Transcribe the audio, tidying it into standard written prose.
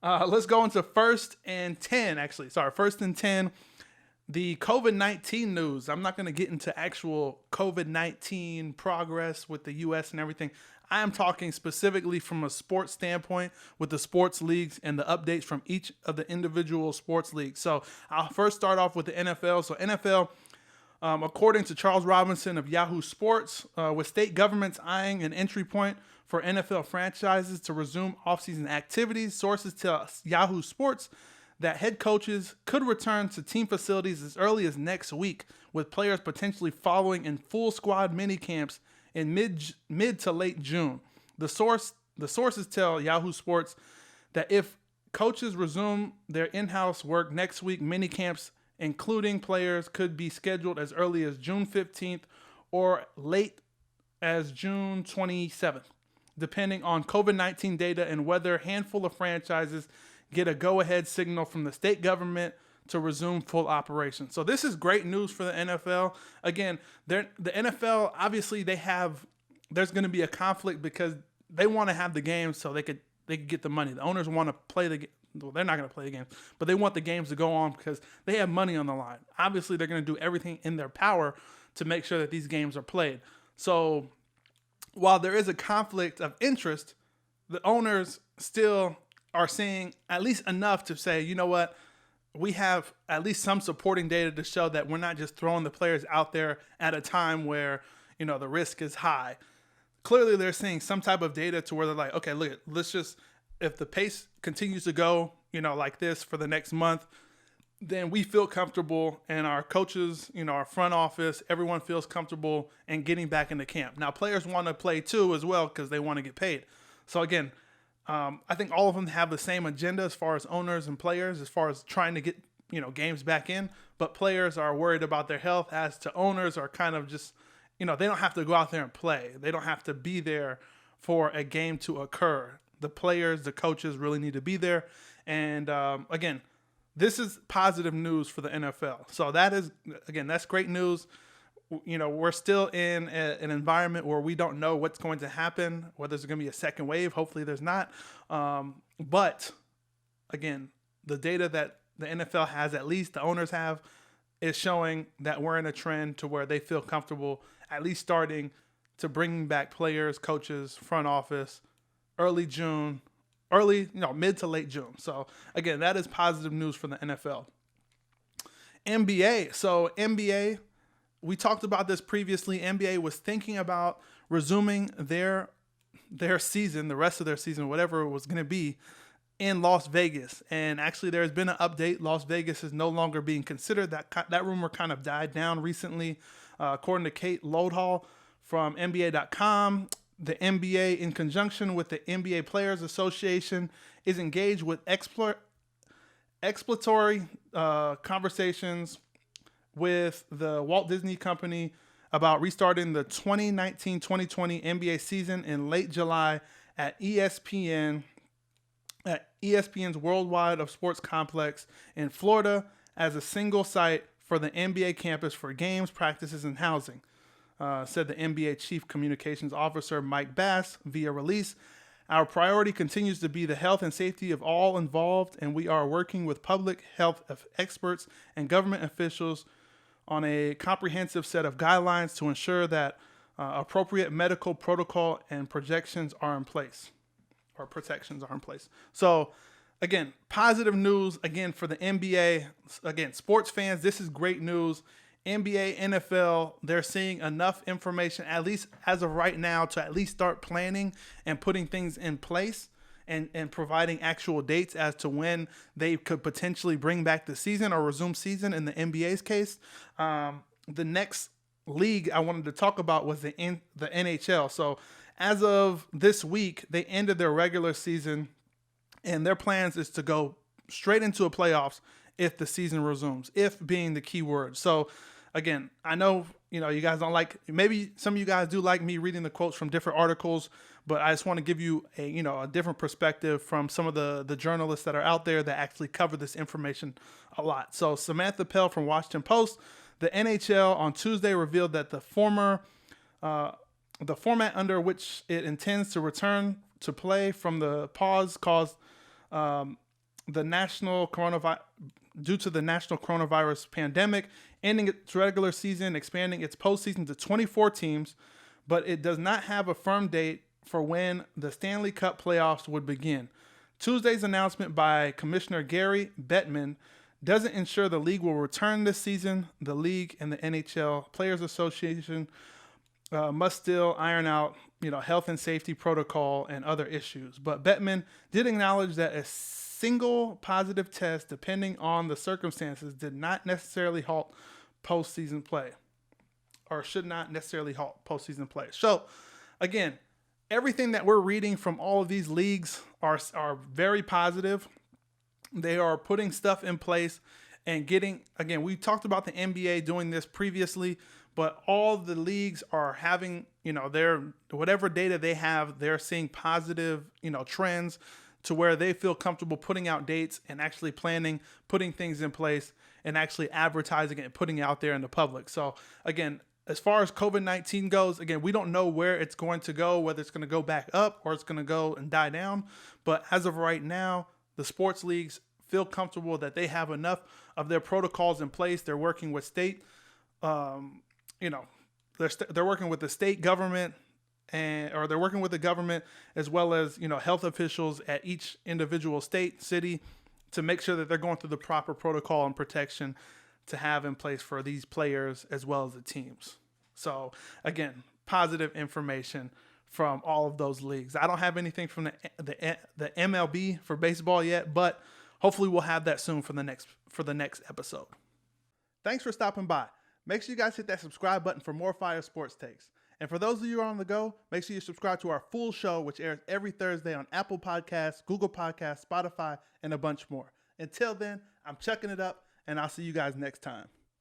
Let's go into first and 10, actually. Sorry, first and 10. The COVID-19 news. I'm not going to get into actual COVID-19 progress with the U.S. and everything. I am talking specifically from a sports standpoint with the sports leagues and the updates from each of the individual sports leagues. So I'll first start off with the NFL. So NFL, according to Charles Robinson of Yahoo Sports, with state governments eyeing an entry point for NFL franchises to resume offseason activities, sources tell Yahoo Sports that head coaches could return to team facilities as early as next week, with players potentially following in full squad mini camps in mid to late June. The sources tell Yahoo Sports that if coaches resume their in-house work next week, mini camps including players could be scheduled as early as June 15th or late as June 27th, depending on COVID-19 data and whether a handful of franchises get a go-ahead signal from the state government to resume full operation. So this is great news for the NFL. Again, the NFL, obviously there's going to be a conflict because they want to have the games so they could get the money. The owners want to play well, they're not going to play the games, but they want the games to go on because they have money on the line. Obviously, they're going to do everything in their power to make sure that these games are played. So while there is a conflict of interest, the owners still are seeing at least enough to say, you know what, we have at least some supporting data to show that we're not just throwing the players out there at a time where, the risk is high. Clearly, they're seeing some type of data to where they're like, okay, look, if the pace continues to go, like this for the next month, then we feel comfortable, and our coaches, our front office, everyone feels comfortable in getting back into camp. Now, players want to play too as well because they want to get paid. So again, I think all of them have the same agenda as far as owners and players, as far as trying to get, games back in. But players are worried about their health, as to owners are kind of just, they don't have to go out there and play. They don't have to be there for a game to occur. The players, the coaches really need to be there. And again, this is positive news for the NFL. So that's great news. We're still in an environment where we don't know what's going to happen, whether there's going to be a second wave. Hopefully there's not. But again, the data that the NFL has, at least the owners have, is showing that we're in a trend to where they feel comfortable at least starting to bring back players, coaches, front office, mid to late June. So again, that is positive news for the NFL. NBA. So NBA, we talked about this previously. NBA was thinking about resuming their season, the rest of their season, whatever it was going to be, in Las Vegas. And actually, there's been an update. Las Vegas is no longer being considered. That rumor kind of died down recently. According to Kate Lodhall from NBA.com, the NBA, in conjunction with the NBA Players Association, is engaged with exploratory conversations with the Walt Disney Company about restarting the 2019-2020 NBA season in late July at ESPN's Worldwide of Sports Complex in Florida as a single site for the NBA campus for games, practices, and housing, said the NBA Chief Communications Officer Mike Bass via release. Our priority continues to be the health and safety of all involved, and we are working with public health experts and government officials on a comprehensive set of guidelines to ensure that appropriate medical protocol and protections are in place. So, again, positive news, again, for the NBA. Again, sports fans, this is great news. NBA, NFL, they're seeing enough information, at least as of right now, to at least start planning and putting things in place and providing actual dates as to when they could potentially bring back the season or resume season in the NBA's case. The next league I wanted to talk about was the NHL. So as of this week, they ended their regular season, and their plans is to go straight into a playoffs if the season resumes, if being the key word. So again, I know, you guys don't like, maybe some of you guys do like me reading the quotes from different articles, but I just want to give you a different perspective from some of the journalists that are out there that actually cover this information a lot. So Samantha Pell from Washington Post, the NHL on Tuesday revealed that the format under which it intends to return to play from the pause caused the national coronavirus due to the national coronavirus pandemic, ending its regular season, expanding its postseason to 24 teams, but it does not have a firm date for when the Stanley Cup playoffs would begin. Tuesday's announcement by Commissioner Gary Bettman doesn't ensure the league will return this season. The league and the NHL Players Association must still iron out, health and safety protocol and other issues. But Bettman did acknowledge that a single positive test, depending on the circumstances, did not necessarily halt postseason play, or should not necessarily halt postseason play. So, again, everything that we're reading from all of these leagues are very positive. They are putting stuff in place and again, we talked about the NBA doing this previously, but all the leagues are having, their whatever data they have, they're seeing positive, trends to where they feel comfortable putting out dates and actually planning, putting things in place and actually advertising it and putting it out there in the public. So again, as far as COVID-19 goes, again, we don't know where it's going to go, whether it's going to go back up or it's going to go and die down. But as of right now, the sports leagues feel comfortable that they have enough of their protocols in place. They're working with they're working with the state government or they're working with the government as well as, health officials at each individual state, city to make sure that they're going through the proper protocol and protection to have in place for these players as well as the teams. So again, positive information from all of those leagues. I don't have anything from the MLB for baseball yet, but hopefully we'll have that soon for the next episode. Thanks for stopping by. Make sure you guys hit that subscribe button for more fire sports takes. And for those of you who are on the go, make sure you subscribe to our full show, which airs every Thursday on Apple Podcasts, Google Podcasts, Spotify, and a bunch more. Until then, I'm chucking it up, and I'll see you guys next time.